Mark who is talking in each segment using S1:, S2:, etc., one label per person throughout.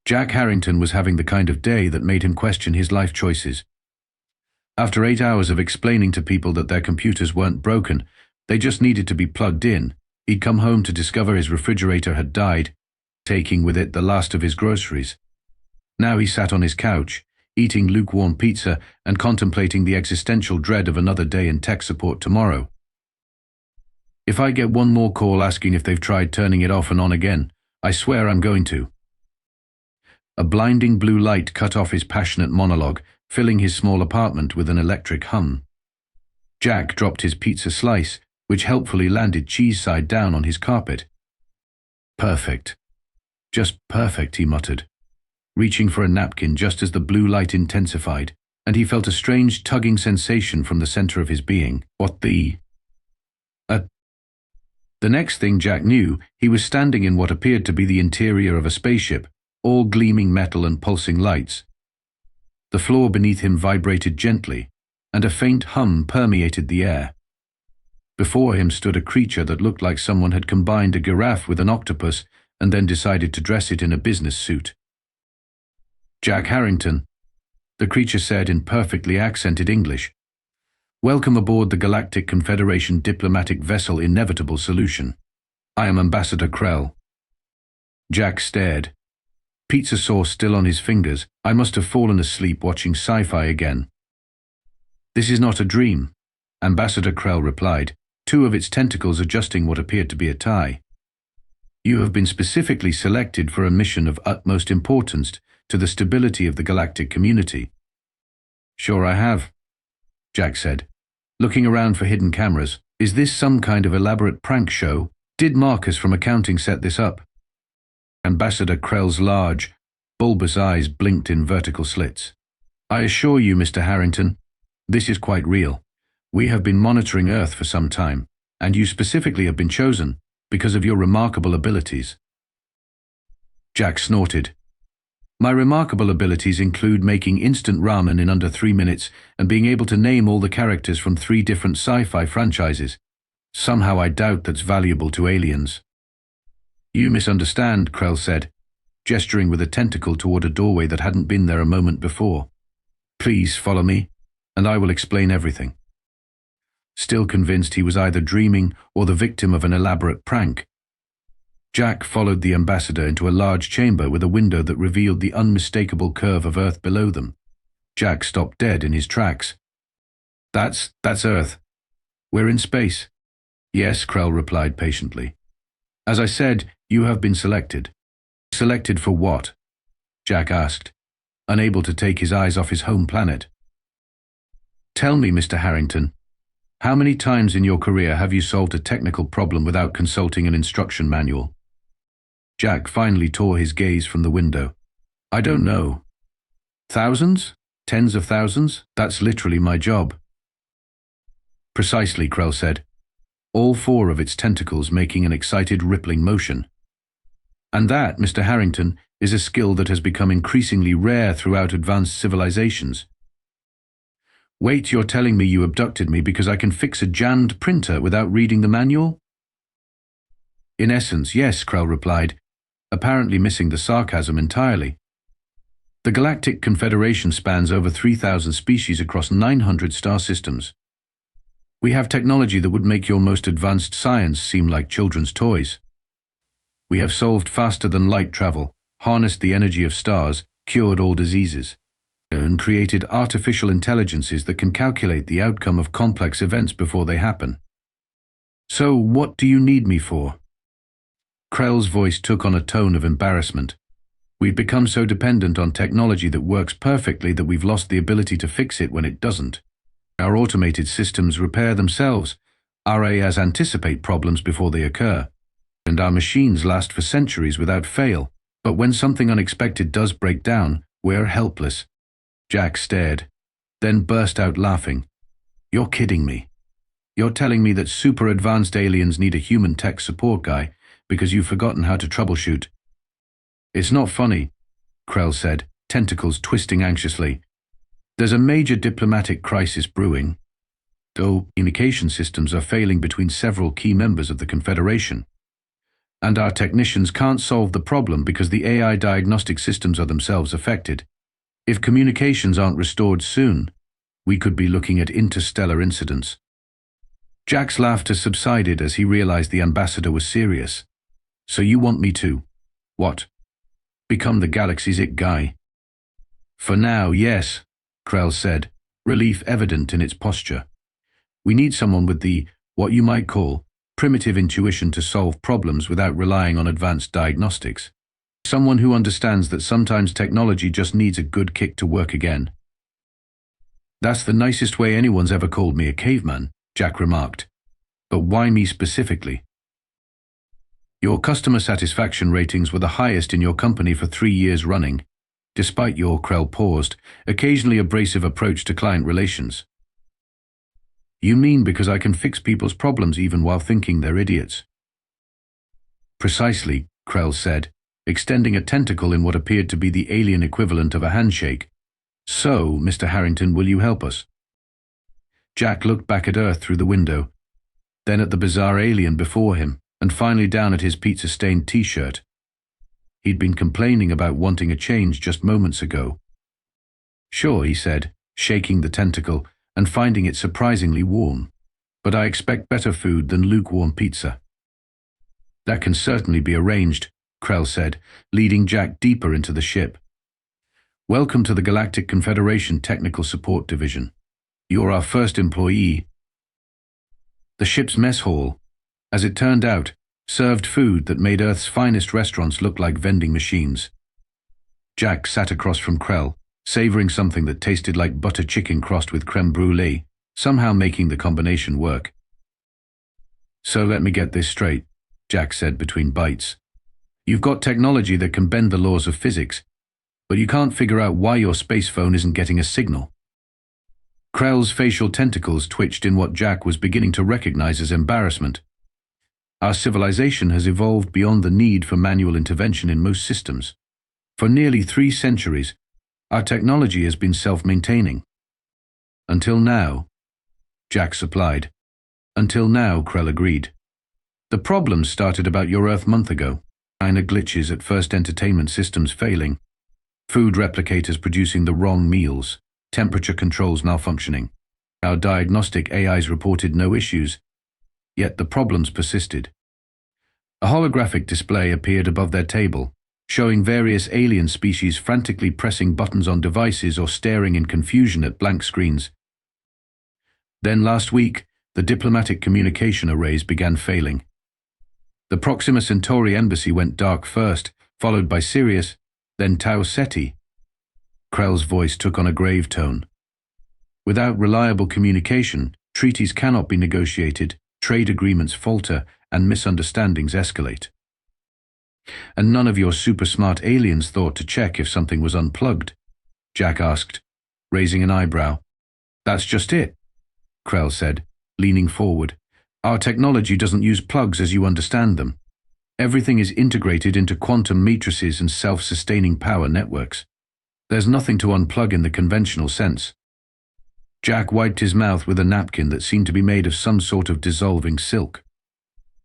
S1: Jack Harrington was having the kind of day that made him question his life choices. After 8 hours of explaining to people that their computers weren't broken, they just needed to be plugged in, he'd come home to discover his refrigerator had died, taking with it the last of his groceries. Now he sat on his couch, eating lukewarm pizza and contemplating the existential dread of another day in tech support tomorrow. If I get one more call asking if they've tried turning it off and on again, I swear I'm going to. A blinding blue light cut off his passionate monologue, filling his small apartment with an electric hum. Jack dropped his pizza slice, which helpfully landed cheese side down on his carpet. Perfect. Just perfect, he muttered, reaching for a napkin just as the blue light intensified, and he felt a strange tugging sensation from the center of his being. What the... The next thing Jack knew, he was standing in what appeared to be the interior of a spaceship, all gleaming metal and pulsing lights. The floor beneath him vibrated gently, and a faint hum permeated the air. Before him stood a creature that looked like someone had combined a giraffe with an octopus and then decided to dress it in a business suit. Jack Harrington, the creature said in perfectly accented English. Welcome aboard the Galactic Confederation diplomatic vessel Inevitable Solution. I am Ambassador Krell. Jack stared. Pizza sauce still on his fingers. I must have fallen asleep watching Sci-Fi again. This is not a dream, Ambassador Krell replied, two of its tentacles adjusting what appeared to be a tie. You have been specifically selected for a mission of utmost importance to the stability of the galactic community. Sure I have, Jack said, looking around for hidden cameras. Is this some kind of elaborate prank show? Did Marcus from accounting set this up? Ambassador Krell's large, bulbous eyes blinked in vertical slits. I assure you, Mr. Harrington, this is quite real. We have been monitoring Earth for some time, and you specifically have been chosen because of your remarkable abilities. Jack snorted. My remarkable abilities include making instant ramen in under 3 minutes and being able to name all the characters from 3 different sci-fi franchises. Somehow I doubt that's valuable to aliens. You misunderstand, Krell said, gesturing with a tentacle toward a doorway that hadn't been there a moment before. Please follow me, and I will explain everything. Still convinced he was either dreaming or the victim of an elaborate prank, Jack followed the ambassador into a large chamber with a window that revealed the unmistakable curve of Earth below them. Jack stopped dead in his tracks. That's Earth. We're in space. Yes, Krell replied patiently. As I said, you have been selected. Selected for what? Jack asked, unable to take his eyes off his home planet. Tell me, Mr. Harrington, how many times in your career have you solved a technical problem without consulting an instruction manual? Jack finally tore his gaze from the window. I don't know. Thousands? Tens of thousands? That's literally my job. Precisely, Krell said, all 4 of its tentacles making an excited rippling motion. And that, Mr. Harrington, is a skill that has become increasingly rare throughout advanced civilizations. Wait, you're telling me you abducted me because I can fix a jammed printer without reading the manual? In essence, yes, Krell replied, apparently missing the sarcasm entirely. The Galactic Confederation spans over 3,000 species across 900 star systems. We have technology that would make your most advanced science seem like children's toys. We have solved faster than light travel, harnessed the energy of stars, cured all diseases, and created artificial intelligences that can calculate the outcome of complex events before they happen. So what do you need me for? Krell's voice took on a tone of embarrassment. We've become so dependent on technology that works perfectly that we've lost the ability to fix it when it doesn't. Our automated systems repair themselves, our AIs anticipate problems before they occur, and our machines last for centuries without fail. But when something unexpected does break down, we're helpless. Jack stared, then burst out laughing. You're kidding me. You're telling me that super advanced aliens need a human tech support guy because you've forgotten how to troubleshoot. It's not funny, Krell said, tentacles twisting anxiously. There's a major diplomatic crisis brewing. Though communication systems are failing between several key members of the Confederation. And our technicians can't solve the problem because the AI diagnostic systems are themselves affected. If communications aren't restored soon, we could be looking at interstellar incidents. Jack's laughter subsided as he realized the ambassador was serious. So you want me to, what? Become the galaxy's it guy? For now, yes, Krell said, relief evident in its posture. We need someone with the, what you might call, primitive intuition to solve problems without relying on advanced diagnostics. Someone who understands that sometimes technology just needs a good kick to work again. That's the nicest way anyone's ever called me a caveman, Jack remarked. But why me specifically? Your customer satisfaction ratings were the highest in your company for 3 years running, despite your, Krell paused, occasionally abrasive approach to client relations. You mean because I can fix people's problems even while thinking they're idiots? Precisely, Krell said, extending a tentacle in what appeared to be the alien equivalent of a handshake. So, Mr. Harrington, will you help us? Jack looked back at Earth through the window, then at the bizarre alien before him, and finally down at his pizza-stained t-shirt. He'd been complaining about wanting a change just moments ago. Sure, he said, shaking the tentacle and finding it surprisingly warm, but I expect better food than lukewarm pizza. That can certainly be arranged, Krell said, leading Jack deeper into the ship. Welcome to the Galactic Confederation Technical Support Division. You're our first employee. The ship's mess hall, as it turned out, served food that made Earth's finest restaurants look like vending machines. Jack sat across from Krell, savoring something that tasted like butter chicken crossed with creme brulee, somehow making the combination work. So let me get this straight, Jack said between bites. You've got technology that can bend the laws of physics, but you can't figure out why your space phone isn't getting a signal. Krell's facial tentacles twitched in what Jack was beginning to recognize as embarrassment. Our civilization has evolved beyond the need for manual intervention in most systems. For nearly 3 centuries, our technology has been self-maintaining. Until now, Jack supplied. Until now, Krell agreed. The problems started about your Earth month ago. Minor glitches at first entertainment systems failing, food replicators producing the wrong meals, temperature controls malfunctioning. Our diagnostic AIs reported no issues, yet the problems persisted. A holographic display appeared above their table, showing various alien species frantically pressing buttons on devices or staring in confusion at blank screens. Then last week, the diplomatic communication arrays began failing. The Proxima Centauri embassy went dark first, followed by Sirius, then Tau Ceti. Krell's voice took on a grave tone. Without reliable communication, treaties cannot be negotiated, trade agreements falter, and misunderstandings escalate. And none of your super-smart aliens thought to check if something was unplugged? Jack asked, raising an eyebrow. That's just it, Krell said, leaning forward. Our technology doesn't use plugs as you understand them. Everything is integrated into quantum matrices and self-sustaining power networks. There's nothing to unplug in the conventional sense. Jack wiped his mouth with a napkin that seemed to be made of some sort of dissolving silk.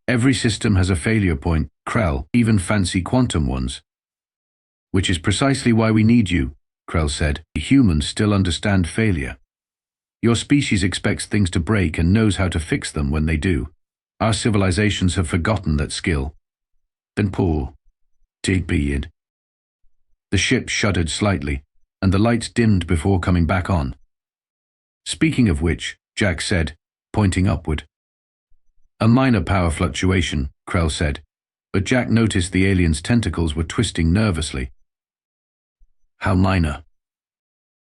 S1: Every system has a failure point, Krell, even fancy quantum ones. Which is precisely why we need you, Krell said. Humans still understand failure. Your species expects things to break and knows how to fix them when they do. Our civilizations have forgotten that skill. Then pull. Take beard. The ship shuddered slightly, and the lights dimmed before coming back on. Speaking of which, Jack said, pointing upward. A minor power fluctuation, Krell said, but Jack noticed the alien's tentacles were twisting nervously. How minor?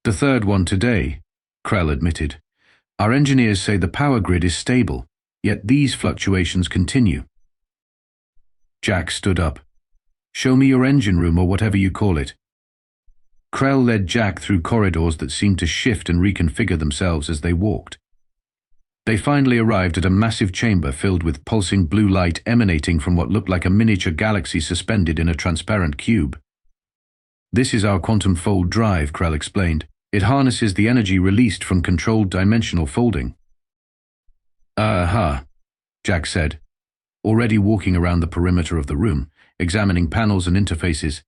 S1: The third one today, Krell admitted. Our engineers say the power grid is stable, yet these fluctuations continue. Jack stood up. Show me your engine room or whatever you call it. Krell led Jack through corridors that seemed to shift and reconfigure themselves as they walked. They finally arrived at a massive chamber filled with pulsing blue light emanating from what looked like a miniature galaxy suspended in a transparent cube. This is our quantum fold drive, Krell explained. It harnesses the energy released from controlled dimensional folding. Aha, Jack said. already walking around the perimeter of the room, examining panels and interfaces.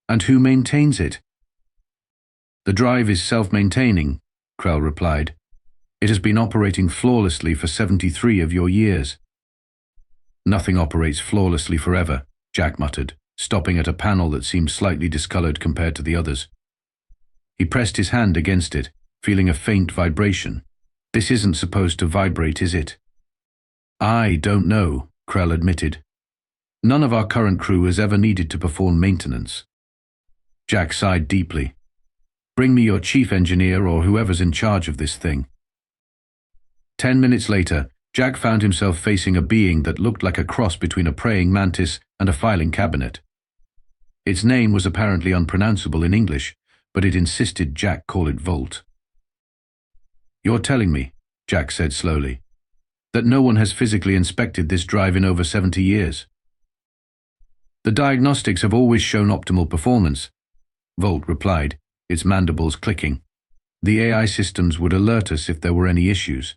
S1: And who maintains it? The drive is self-maintaining, Krell replied. It has been operating flawlessly for 73 of your years. Nothing operates flawlessly forever, Jack muttered, stopping at a panel that seemed slightly discolored compared to the others. He pressed his hand against it, feeling a faint vibration. This isn't supposed to vibrate, is it? I don't know, Krell admitted. None of our current crew has ever needed to perform maintenance. Jack sighed deeply. Bring me your chief engineer or whoever's in charge of this thing. 10 minutes later, Jack found himself facing a being that looked like a cross between a praying mantis and a filing cabinet. Its name was apparently unpronounceable in English, but it insisted Jack call it Volt. You're telling me, Jack said slowly, that no one has physically inspected this drive in over 70 years. The diagnostics have always shown optimal performance, Volt replied, its mandibles clicking. The AI systems would alert us if there were any issues.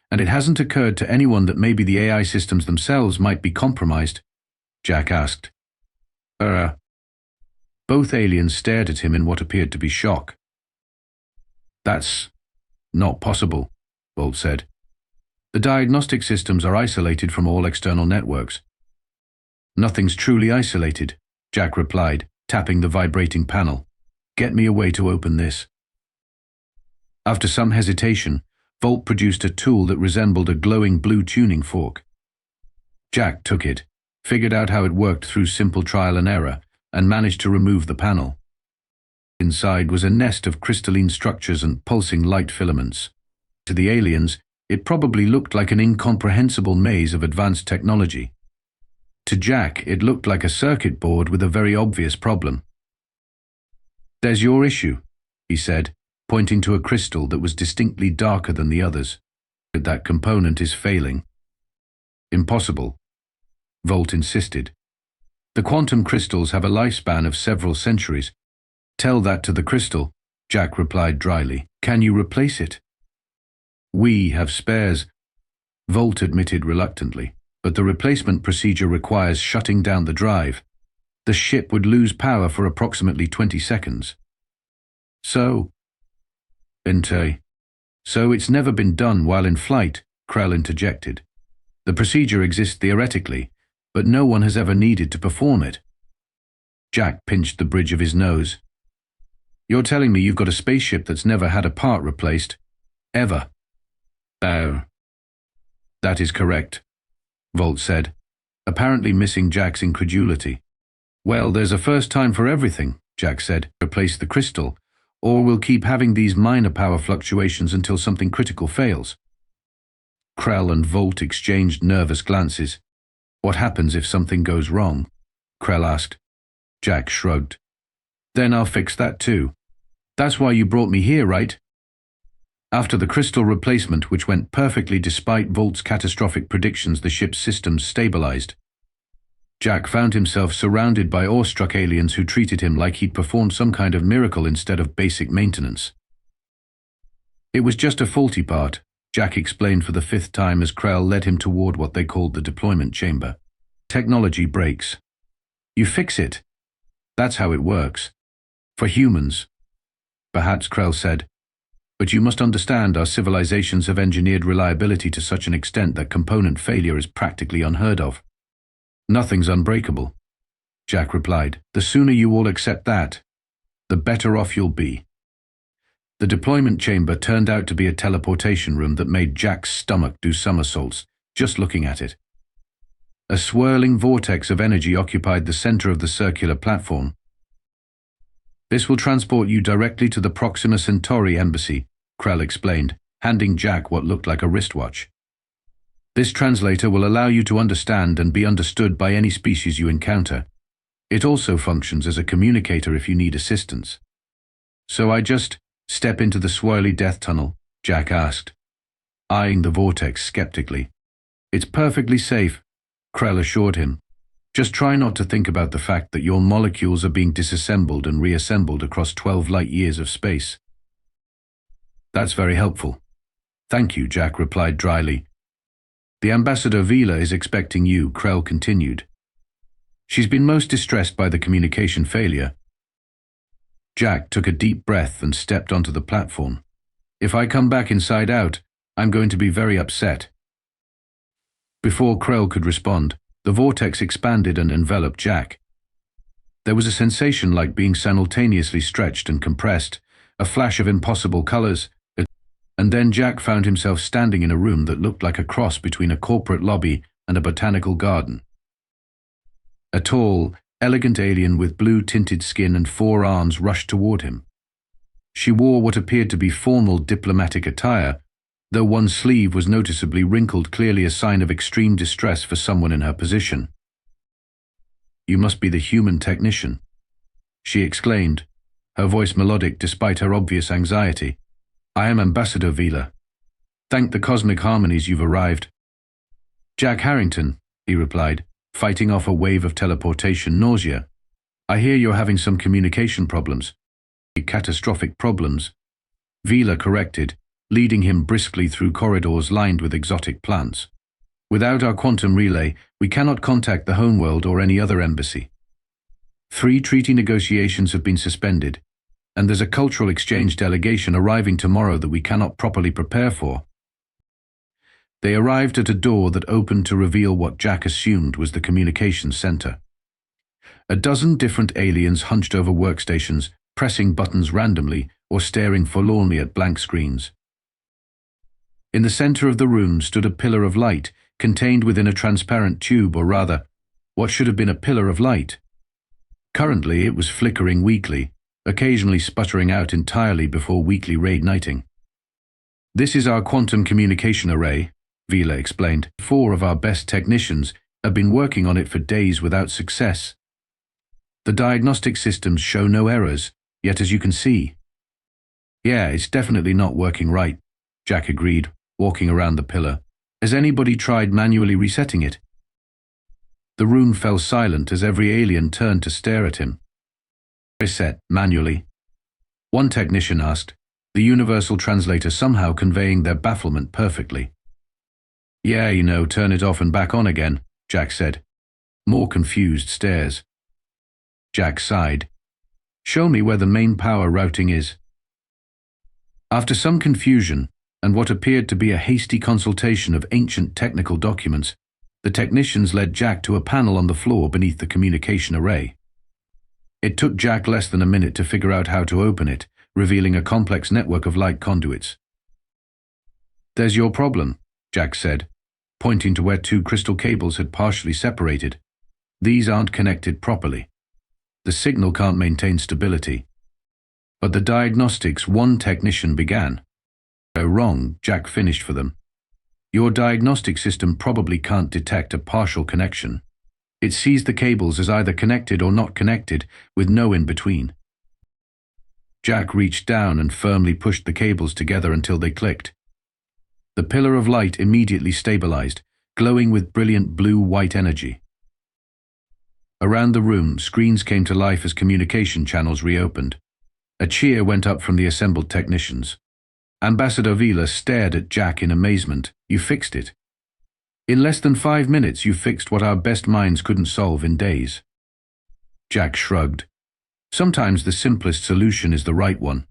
S1: And it hasn't occurred to anyone that maybe the AI systems themselves might be compromised? Jack asked. Both aliens stared at him in what appeared to be shock. That's not possible, Volt said. The diagnostic systems are isolated from all external networks. Nothing's truly isolated, Jack replied, tapping the vibrating panel. Get me a way to open this. After some hesitation, Volt produced a tool that resembled a glowing blue tuning fork. Jack took it, figured out how it worked through simple trial and error, and managed to remove the panel. Inside was a nest of crystalline structures and pulsing light filaments. To the aliens, it probably looked like an incomprehensible maze of advanced technology. To Jack, it looked like a circuit board with a very obvious problem. There's your issue, he said, pointing to a crystal that was distinctly darker than the others. That component is failing. Impossible, Volt insisted. The quantum crystals have a lifespan of several centuries. Tell that to the crystal, Jack replied dryly. Can you replace it? We have spares, Volt admitted reluctantly, but the replacement procedure requires shutting down the drive. The ship would lose power for approximately 20 seconds. So it's never been done while in flight, Krell interjected. The procedure exists theoretically, but no one has ever needed to perform it. Jack pinched the bridge of his nose. You're telling me you've got a spaceship that's never had a part replaced? Ever? Oh. That is correct, Volt said, apparently missing Jack's incredulity. Well, there's a first time for everything, Jack said. Replace the crystal, or we'll keep having these minor power fluctuations until something critical fails. Krell and Volt exchanged nervous glances. What happens if something goes wrong? Krell asked. Jack shrugged. Then I'll fix that too. That's why you brought me here, right? After the crystal replacement, which went perfectly despite Volt's catastrophic predictions, the ship's systems stabilized. Jack found himself surrounded by awestruck aliens who treated him like he'd performed some kind of miracle instead of basic maintenance. It was just a faulty part, Jack explained for the 5th time as Krell led him toward what they called the deployment chamber. Technology breaks. You fix it. That's how it works. For humans. Perhaps, Krell said. But you must understand our civilizations have engineered reliability to such an extent that component failure is practically unheard of. Nothing's unbreakable, Jack replied. The sooner you all accept that, the better off you'll be. The deployment chamber turned out to be a teleportation room that made Jack's stomach do somersaults, just looking at it. A swirling vortex of energy occupied the center of the circular platform. This will transport you directly to the Proxima Centauri embassy, Krell explained, handing Jack what looked like a wristwatch. This translator will allow you to understand and be understood by any species you encounter. It also functions as a communicator if you need assistance. So I just step into the swirly death tunnel? Jack asked, eyeing the vortex skeptically. It's perfectly safe, Krell assured him. Just try not to think about the fact that your molecules are being disassembled and reassembled across 12 light-years of space. That's very helpful. Thank you, Jack replied dryly. The Ambassador Vila is expecting you, Krell continued. She's been most distressed by the communication failure. Jack took a deep breath and stepped onto the platform. If I come back inside out, I'm going to be very upset. Before Krell could respond, the vortex expanded and enveloped Jack. There was a sensation like being simultaneously stretched and compressed, a flash of impossible colors, and then Jack found himself standing in a room that looked like a cross between a corporate lobby and a botanical garden. A tall, elegant alien with blue-tinted skin and 4 arms rushed toward him. She wore what appeared to be formal diplomatic attire, though one sleeve was noticeably wrinkled, clearly a sign of extreme distress for someone in her position. "You must be the human technician," she exclaimed, her voice melodic despite her obvious anxiety. "I am Ambassador Vila. Thank the cosmic harmonies you've arrived." "Jack Harrington," he replied, fighting off a wave of teleportation nausea. "I hear you're having some communication problems." "Catastrophic problems," Vila corrected, leading him briskly through corridors lined with exotic plants. "Without our quantum relay, we cannot contact the homeworld or any other embassy. 3 treaty negotiations have been suspended, and there's a cultural exchange delegation arriving tomorrow that we cannot properly prepare for." They arrived at a door that opened to reveal what Jack assumed was the communications center. A dozen different aliens hunched over workstations, pressing buttons randomly or staring forlornly at blank screens. In the center of the room stood a pillar of light, contained within a transparent tube, or rather, what should have been a pillar of light. Currently, it was flickering weakly, occasionally sputtering out entirely before weakly reigniting. "This is our quantum communication array," Vila explained. 4 of our best technicians have been working on it for days without success. The diagnostic systems show no errors, yet as you can see. "Yeah, it's definitely not working right," Jack agreed, walking around the pillar. "Has anybody tried manually resetting it?" The room fell silent as every alien turned to stare at him. "Reset, manually?" one technician asked, the universal translator somehow conveying their bafflement perfectly. "Yeah, turn it off and back on again," Jack said. More confused stares. Jack sighed. "Show me where the main power routing is." After some confusion, and what appeared to be a hasty consultation of ancient technical documents, the technicians led Jack to a panel on the floor beneath the communication array. It took Jack less than a minute to figure out how to open it, revealing a complex network of light conduits. "There's your problem," Jack said, pointing to where 2 crystal cables had partially separated. "These aren't connected properly. The signal can't maintain stability." But the diagnostics, one technician began. "Oh, wrong," Jack finished for them. "Your diagnostic system probably can't detect a partial connection. It sees the cables as either connected or not connected, with no in-between." Jack reached down and firmly pushed the cables together until they clicked. The pillar of light immediately stabilized, glowing with brilliant blue-white energy. Around the room, screens came to life as communication channels reopened. A cheer went up from the assembled technicians. Ambassador Vila stared at Jack in amazement. "You fixed it. In less than 5 minutes, you fixed what our best minds couldn't solve in days." Jack shrugged. "Sometimes the simplest solution is the right one.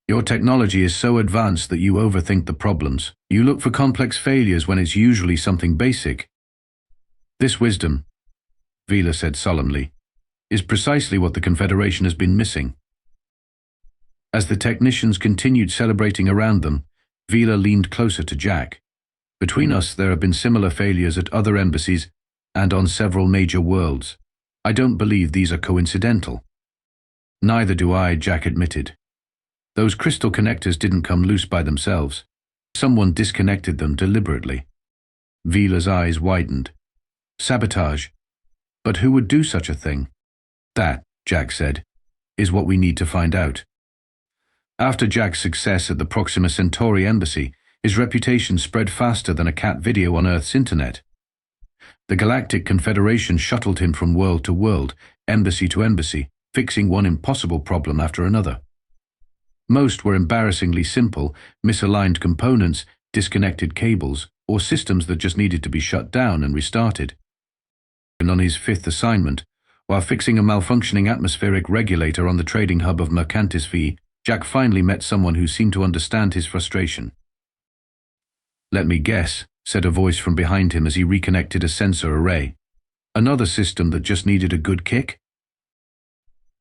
S1: Your technology is so advanced that you overthink the problems. You look for complex failures when it's usually something basic. This wisdom," Vila said solemnly, "is precisely what the Confederation has been missing." As the technicians continued celebrating around them, Vila leaned closer to Jack. "Between us, there have been similar failures at other embassies and on several major worlds. I don't believe these are coincidental." "Neither do I," Jack admitted. "Those crystal connectors didn't come loose by themselves. Someone disconnected them deliberately." Vila's eyes widened. "Sabotage. But who would do such a thing?" "That," Jack said, "is what we need to find out." After Jack's success at the Proxima Centauri embassy, his reputation spread faster than a cat video on Earth's internet. The Galactic Confederation shuttled him from world to world, embassy to embassy, fixing one impossible problem after another. Most were embarrassingly simple: misaligned components, disconnected cables, or systems that just needed to be shut down and restarted. And on his fifth assignment, while fixing a malfunctioning atmospheric regulator on the trading hub of Mercantis V, Jack finally met someone who seemed to understand his frustration. "Let me guess," said a voice from behind him as he reconnected a sensor array. "Another system that just needed a good kick?"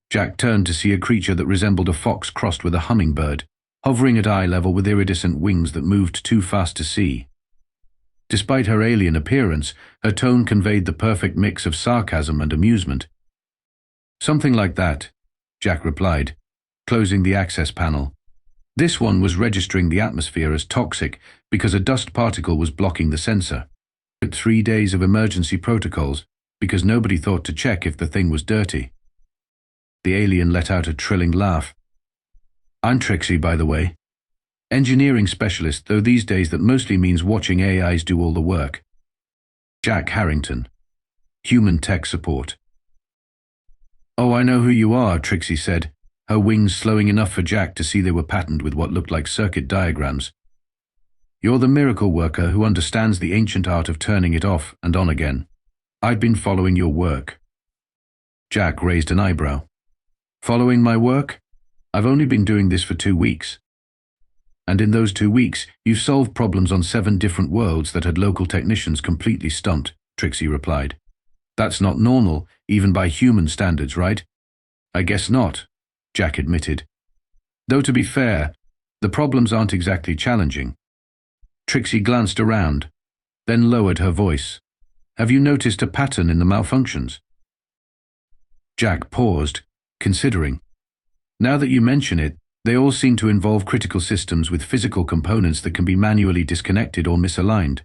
S1: Jack turned to see a creature that resembled a fox crossed with a hummingbird, hovering at eye level with iridescent wings that moved too fast to see. Despite her alien appearance, her tone conveyed the perfect mix of sarcasm and amusement. "Something like that," Jack replied, closing the access panel. This one was registering the atmosphere as toxic because a dust particle was blocking the sensor. 3 days of emergency protocols because nobody thought to check if the thing was dirty. The alien let out a trilling laugh. "I'm Trixie, by the way. Engineering specialist, though these days that mostly means watching AIs do all the work. Jack Harrington. Human tech support." "Oh, I know who you are," Trixie said, her wings slowing enough for Jack to see they were patterned with what looked like circuit diagrams. "You're the miracle worker who understands the ancient art of turning it off and on again. I've been following your work." Jack raised an eyebrow. "Following my work? I've only been doing this for 2 weeks. And in those 2 weeks, you've solved problems on 7 different worlds that had local technicians completely stumped," Trixie replied. "That's not normal, even by human standards, right?" "I guess not," Jack admitted. "Though to be fair, the problems aren't exactly challenging." Trixie glanced around, then lowered her voice. "Have you noticed a pattern in the malfunctions?" Jack paused, considering. "Now that you mention it, they all seem to involve critical systems with physical components that can be manually disconnected or misaligned."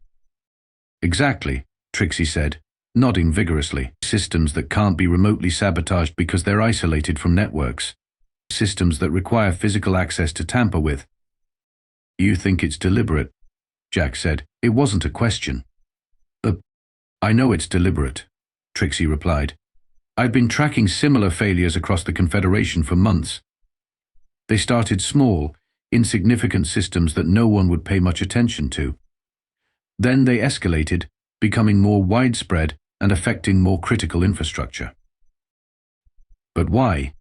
S1: "Exactly," Trixie said, nodding vigorously. "Systems that can't be remotely sabotaged because they're isolated from networks. Systems that require physical access to tamper with." "You think it's deliberate?" Jack said. "It wasn't a question." "I know it's deliberate," Trixie replied. "I've been tracking similar failures across the Confederation for months. They started small, insignificant systems that no one would pay much attention to. Then they escalated, becoming more widespread and affecting more critical infrastructure." "But why?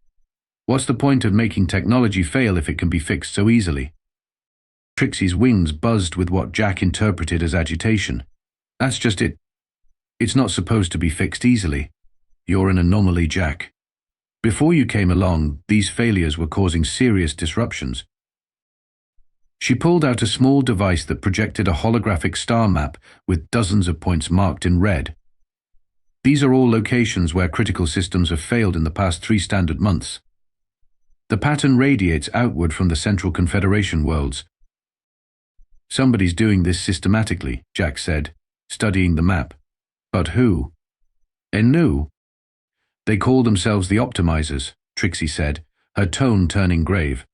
S1: What's the point of making technology fail if it can be fixed so easily?" Trixie's wings buzzed with what Jack interpreted as agitation. "That's just it. It's not supposed to be fixed easily. You're an anomaly, Jack. Before you came along, these failures were causing serious disruptions." She pulled out a small device that projected a holographic star map with dozens of points marked in red. "These are all locations where critical systems have failed in the past 3 standard months. The pattern radiates outward from the Central Confederation worlds." "Somebody's doing this systematically," Jack said, studying the map. "But who?" "Enu. They call themselves the Optimizers," Trixie said, her tone turning grave.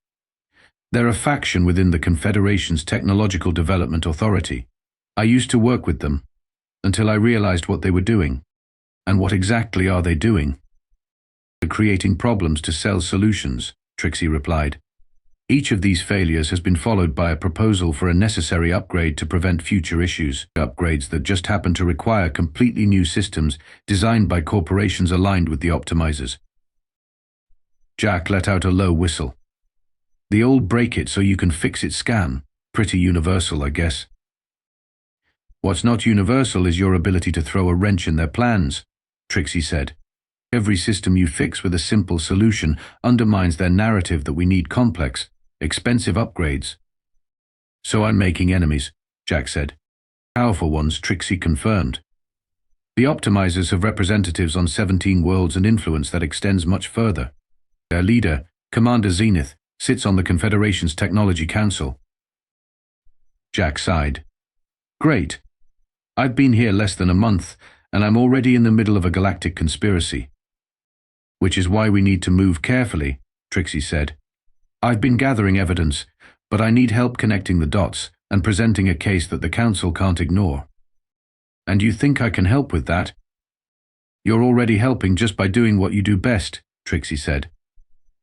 S1: "They're a faction within the Confederation's Technological Development Authority. I used to work with them, until I realized what they were doing. And what exactly are they doing?" "They're creating problems to sell solutions," Trixie replied. "Each of these failures has been followed by a proposal for a necessary upgrade to prevent future issues, upgrades that just happen to require completely new systems designed by corporations aligned with the Optimizers." Jack let out a low whistle. "The old break it so you can fix it scam. Pretty universal, I guess." "What's not universal is your ability to throw a wrench in their plans," Trixie said. "Every system you fix with a simple solution undermines their narrative that we need complex, expensive upgrades." "So I'm making enemies," Jack said. "Powerful ones," Trixie confirmed. "The Optimizers have representatives on 17 worlds and influence that extends much further. Their leader, Commander Zenith, sits on the Confederation's Technology Council." Jack sighed. "Great. I've been here less than a month, and I'm already in the middle of a galactic conspiracy." "Which is why we need to move carefully," Trixie said. "I've been gathering evidence, but I need help connecting the dots and presenting a case that the Council can't ignore." "And you think I can help with that?" "You're already helping just by doing what you do best," Trixie said.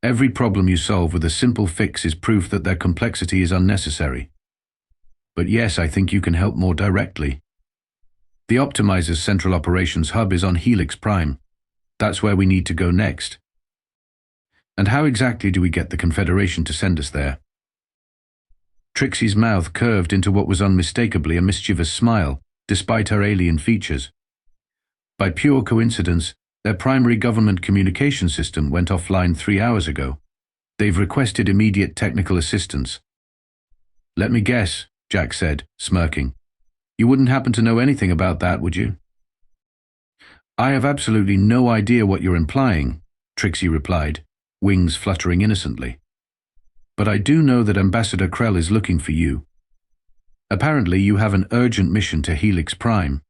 S1: "Every problem you solve with a simple fix is proof that their complexity is unnecessary." But yes, I think you can help more directly. The Optimizer's central operations hub is on Helix Prime. That's where we need to go next. And how exactly do we get the Confederation to send us there? Trixie's mouth curved into what was unmistakably a mischievous smile, despite her alien features. By pure coincidence, their primary government communication system went offline 3 hours ago. They've requested immediate technical assistance. Let me guess, Jack said, smirking. You wouldn't happen to know anything about that, would you? I have absolutely no idea what you're implying, Trixie replied, wings fluttering innocently. But I do know that Ambassador Krell is looking for you. Apparently you have an urgent mission to Helix Prime.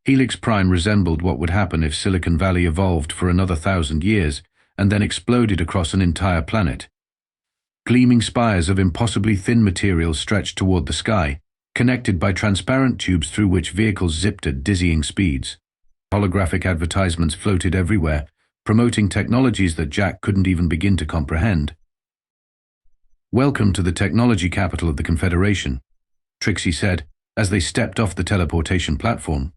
S1: Helix Prime resembled what would happen if Silicon Valley evolved for another 1,000 years and then exploded across an entire planet. Gleaming spires of impossibly thin material stretched toward the sky, connected by transparent tubes through which vehicles zipped at dizzying speeds. Holographic advertisements floated everywhere, promoting technologies that Jack couldn't even begin to comprehend. Welcome to the technology capital of the Confederation, Trixie said, as they stepped off the teleportation platform,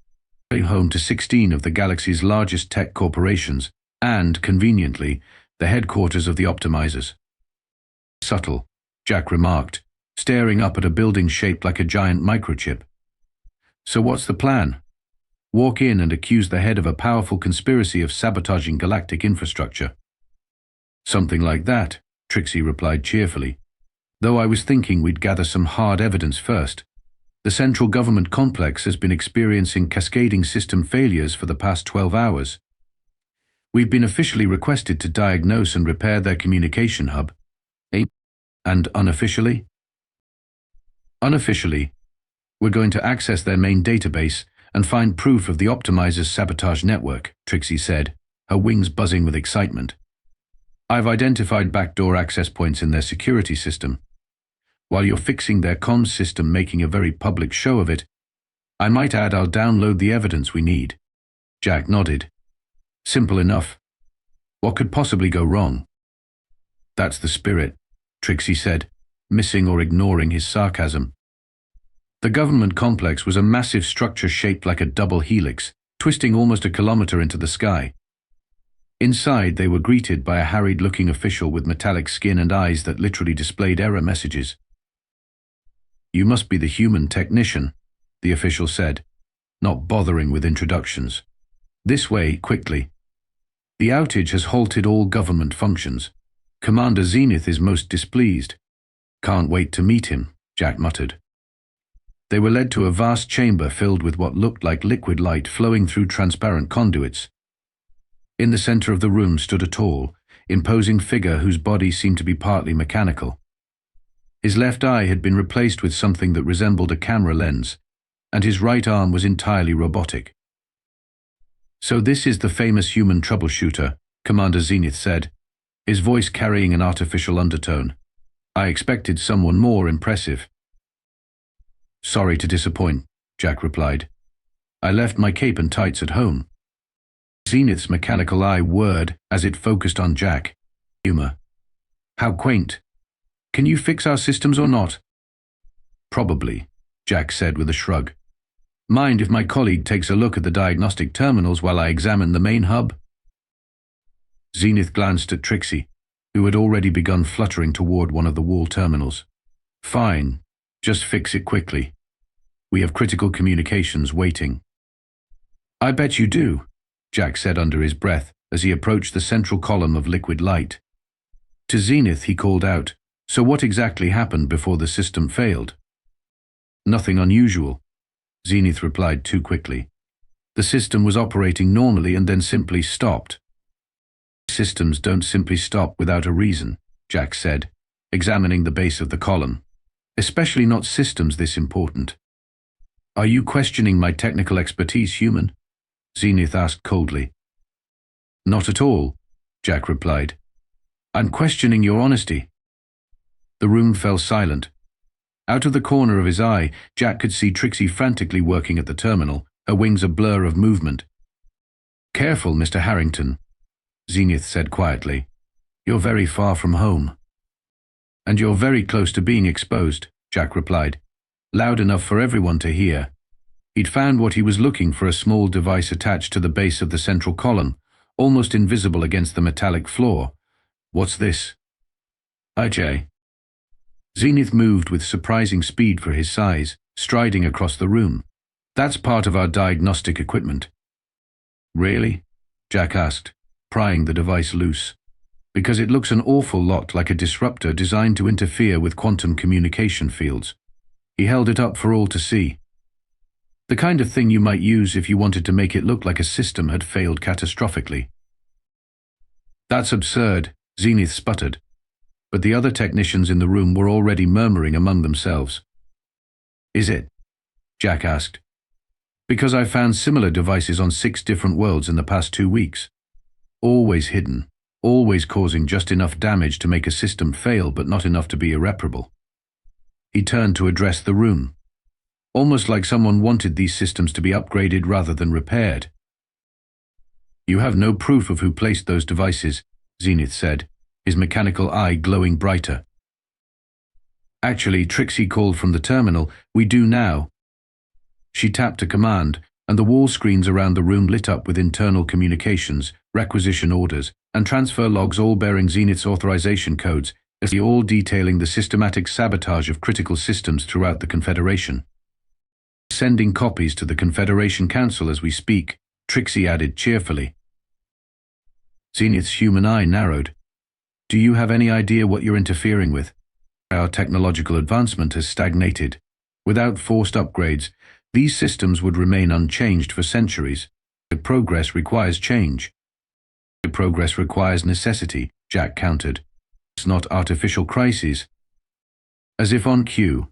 S1: home to 16 of the galaxy's largest tech corporations and, conveniently, the headquarters of the Optimizers. Subtle, Jack remarked, staring up at a building shaped like a giant microchip. So what's the plan? Walk in and accuse the head of a powerful conspiracy of sabotaging galactic infrastructure. Something like that, Trixie replied cheerfully, though I was thinking we'd gather some hard evidence first. The central government complex has been experiencing cascading system failures for the past 12 hours. We've been officially requested to diagnose and repair their communication hub. And unofficially? Unofficially, we're going to access their main database and find proof of the Optimizer's sabotage network, Trixie said, her wings buzzing with excitement. I've identified backdoor access points in their security system. While you're fixing their comms system, making a very public show of it, I might add I'll download the evidence we need. Jack nodded. Simple enough. What could possibly go wrong? That's the spirit, Trixie said, missing or ignoring his sarcasm. The government complex was a massive structure shaped like a double helix, twisting almost a kilometer into the sky. Inside, they were greeted by a harried-looking official with metallic skin and eyes that literally displayed error messages. You must be the human technician, the official said, not bothering with introductions. This way, quickly. The outage has halted all government functions. Commander Zenith is most displeased. Can't wait to meet him, Jack muttered. They were led to a vast chamber filled with what looked like liquid light flowing through transparent conduits. In the center of the room stood a tall, imposing figure whose body seemed to be partly mechanical. His left eye had been replaced with something that resembled a camera lens, and his right arm was entirely robotic. So this is the famous human troubleshooter, Commander Zenith said, his voice carrying an artificial undertone. I expected someone more impressive. Sorry to disappoint, Jack replied. I left my cape and tights at home. Zenith's mechanical eye whirred as it focused on Jack. Humor. How quaint. Can you fix our systems or not? Probably, Jack said with a shrug. Mind if my colleague takes a look at the diagnostic terminals while I examine the main hub? Zenith glanced at Trixie, who had already begun fluttering toward one of the wall terminals. Fine, just fix it quickly. We have critical communications waiting. I bet you do, Jack said under his breath as he approached the central column of liquid light. To Zenith he called out, so what exactly happened before the system failed? Nothing unusual, Zenith replied too quickly. The system was operating normally and then simply stopped. Systems don't simply stop without a reason, Jack said, examining the base of the column. Especially not systems this important. Are you questioning my technical expertise, human? Zenith asked coldly. Not at all, Jack replied. I'm questioning your honesty. The room fell silent. Out of the corner of his eye, Jack could see Trixie frantically working at the terminal, her wings a blur of movement. Careful, Mr. Harrington, Zenith said quietly. You're very far from home. And you're very close to being exposed. Jack replied, loud enough for everyone to hear. He'd found what he was looking for, a small device attached to the base of the central column, almost invisible against the metallic floor. What's this? Hi, Jay. Zenith moved with surprising speed for his size, striding across the room. That's part of our diagnostic equipment. Really? Jack asked, prying the device loose. Because it looks an awful lot like a disruptor designed to interfere with quantum communication fields. He held it up for all to see. The kind of thing you might use if you wanted to make it look like a system had failed catastrophically. That's absurd, Zenith sputtered. But the other technicians in the room were already murmuring among themselves. Is it? Jack asked. Because I found similar devices on 6 different worlds in the past 2 weeks. Always hidden, always causing just enough damage to make a system fail but not enough to be irreparable. He turned to address the room. Almost like someone wanted these systems to be upgraded rather than repaired. You have no proof of who placed those devices, Zenith said, his mechanical eye glowing brighter. Actually, Trixie called from the terminal. We do now. She tapped a command, and the wall screens around the room lit up with internal communications, requisition orders, and transfer logs, all bearing Zenith's authorization codes, all detailing the systematic sabotage of critical systems throughout the Confederation. Sending copies to the Confederation Council as we speak, Trixie added cheerfully. Zenith's human eye narrowed. Do you have any idea what you're interfering with? Our technological advancement has stagnated. Without forced upgrades, these systems would remain unchanged for centuries. Progress requires change. Progress requires necessity, Jack countered. It's not artificial crises. As if on cue,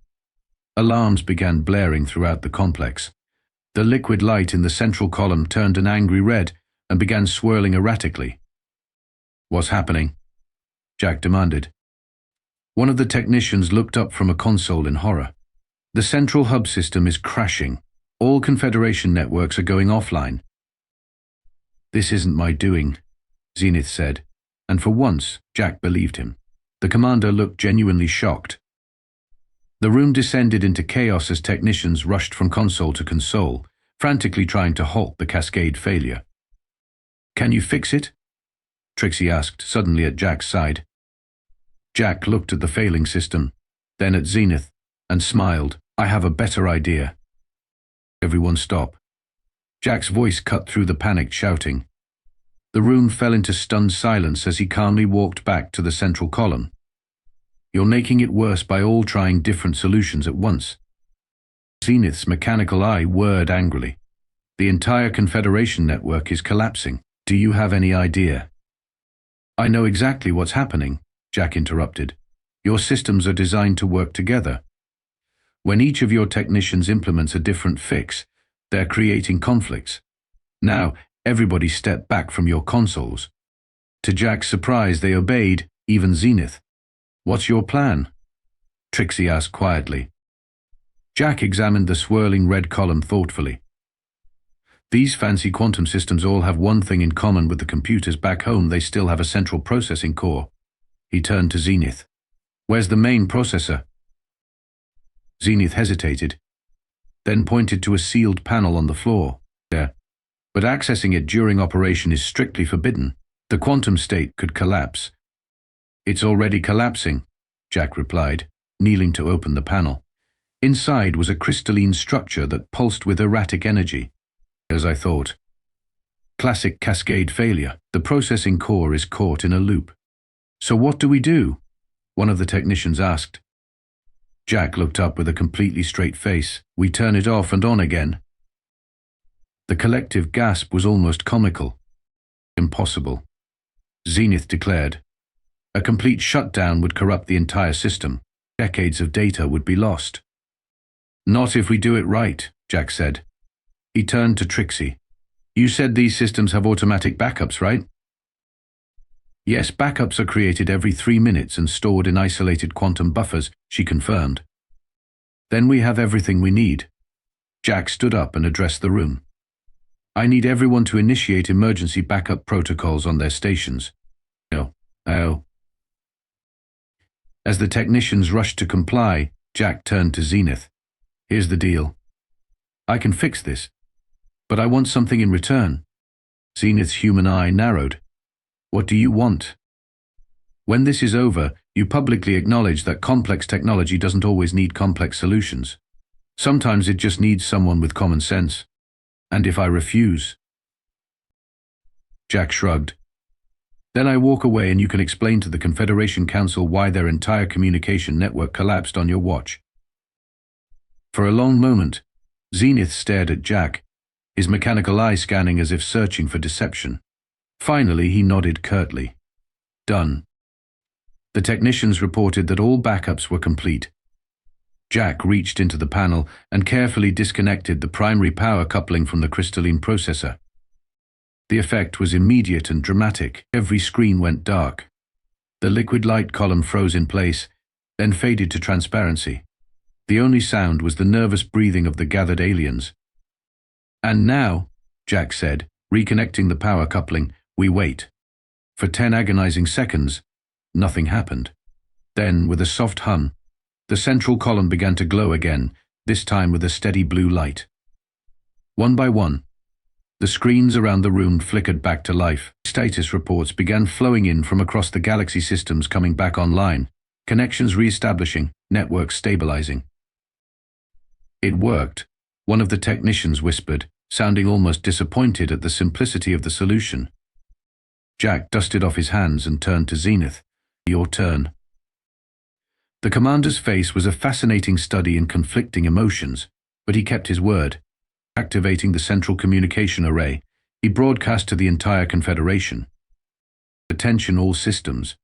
S1: alarms began blaring throughout the complex. The liquid light in the central column turned an angry red and began swirling erratically. What's happening? Jack demanded. One of the technicians looked up from a console in horror. The central hub system is crashing. All Confederation networks are going offline. This isn't my doing, Zenith said, and for once, Jack believed him. The commander looked genuinely shocked. The room descended into chaos as technicians rushed from console to console, frantically trying to halt the cascade failure. Can you fix it? Trixie asked, suddenly at Jack's side. Jack looked at the failing system, then at Zenith, and smiled. I have a better idea. Everyone stop. Jack's voice cut through the panicked shouting. The room fell into stunned silence as he calmly walked back to the central column. You're making it worse by all trying different solutions at once. Zenith's mechanical eye whirred angrily. The entire Confederation network is collapsing. Do you have any idea? I know exactly what's happening, Jack interrupted. Your systems are designed to work together. When each of your technicians implements a different fix, they're creating conflicts. Now, everybody step back from your consoles. To Jack's surprise, they obeyed, even Zenith. What's your plan? Trixie asked quietly. Jack examined the swirling red column thoughtfully. These fancy quantum systems all have one thing in common with the computers back home. They still have a central processing core. He turned to Zenith. Where's the main processor? Zenith hesitated, then pointed to a sealed panel on the floor. There. But accessing it during operation is strictly forbidden. The quantum state could collapse. It's already collapsing, Jack replied, kneeling to open the panel. Inside was a crystalline structure that pulsed with erratic energy. As I thought. Classic cascade failure. The processing core is caught in a loop. So what do we do? One of the technicians asked. Jack looked up with a completely straight face. We turn it off and on again. The collective gasp was almost comical. Impossible, Zenith declared. A complete shutdown would corrupt the entire system. Decades of data would be lost. Not if we do it right, Jack said. He turned to Trixie. You said these systems have automatic backups, right? Yes, backups are created every 3 minutes and stored in isolated quantum buffers, she confirmed. Then we have everything we need. Jack stood up and addressed the room. I need everyone to initiate emergency backup protocols on their stations. Oh. As the technicians rushed to comply, Jack turned to Zenith. Here's the deal. I can fix this, but I want something in return. Zenith's human eye narrowed. What do you want? When this is over, you publicly acknowledge that complex technology doesn't always need complex solutions. Sometimes it just needs someone with common sense. And if I refuse? Jack shrugged. Then I walk away and you can explain to the Confederation Council why their entire communication network collapsed on your watch. For a long moment, Zenith stared at Jack, his mechanical eye scanning as if searching for deception. Finally, he nodded curtly. Done. The technicians reported that all backups were complete. Jack reached into the panel and carefully disconnected the primary power coupling from the crystalline processor. The effect was immediate and dramatic. Every screen went dark. The liquid light column froze in place, then faded to transparency. The only sound was the nervous breathing of the gathered aliens. And now, Jack said, reconnecting the power coupling, we wait. For 10 agonizing seconds, nothing happened. Then, with a soft hum, the central column began to glow again, this time with a steady blue light. One by one, the screens around the room flickered back to life. Status reports began flowing in from across the galaxy systems, coming back online, connections re-establishing, networks stabilizing. It worked, one of the technicians whispered, sounding almost disappointed at the simplicity of the solution. Jack dusted off his hands and turned to Zenith. Your turn. The commander's face was a fascinating study in conflicting emotions, but he kept his word. Activating the central communication array, he broadcast to the entire Confederation. Attention all systems.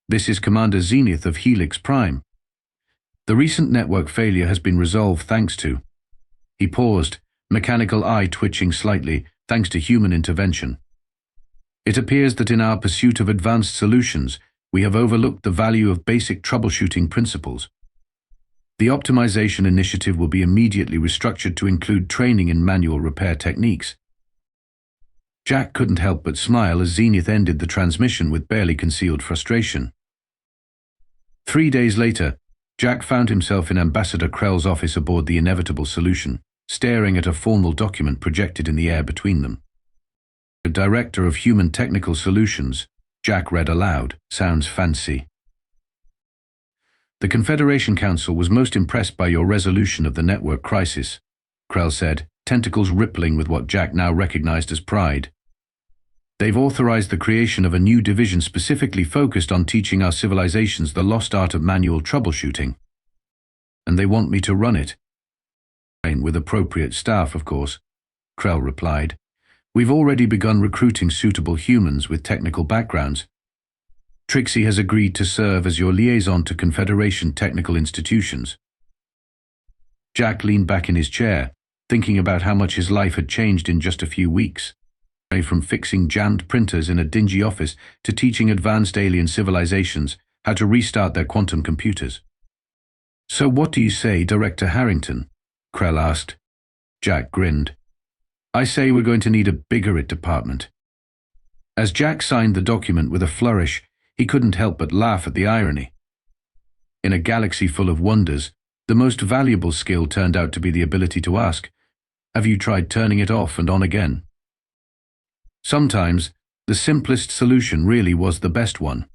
S1: This is Commander Zenith of Helix Prime. The recent network failure has been resolved thanks to... He paused, mechanical eye twitching slightly, thanks to human intervention. It appears that in our pursuit of advanced solutions, we have overlooked the value of basic troubleshooting principles. The optimization initiative will be immediately restructured to include training in manual repair techniques. Jack couldn't help but smile as Zenith ended the transmission with barely concealed frustration. 3 days later, Jack found himself in Ambassador Krell's office aboard the inevitable solution, staring at a formal document projected in the air between them. The Director of Human Technical Solutions, Jack read aloud, sounds fancy. The Confederation Council was most impressed by your resolution of the network crisis, Krell said, tentacles rippling with what Jack now recognized as pride. They've authorized the creation of a new division specifically focused on teaching our civilizations the lost art of manual troubleshooting. And they want me to run it. With appropriate staff, of course, Krell replied. We've already begun recruiting suitable humans with technical backgrounds. Trixie has agreed to serve as your liaison to Confederation technical institutions. Jack leaned back in his chair, thinking about how much his life had changed in just a few weeks. From fixing jammed printers in a dingy office to teaching advanced alien civilizations how to restart their quantum computers. So what do you say, Director Harrington? Krell asked. Jack grinned. I say we're going to need a bigger department. As Jack signed the document with a flourish, he couldn't help but laugh at the irony. In a galaxy full of wonders, the most valuable skill turned out to be the ability to ask, have you tried turning it off and on again? Sometimes, the simplest solution really was the best one.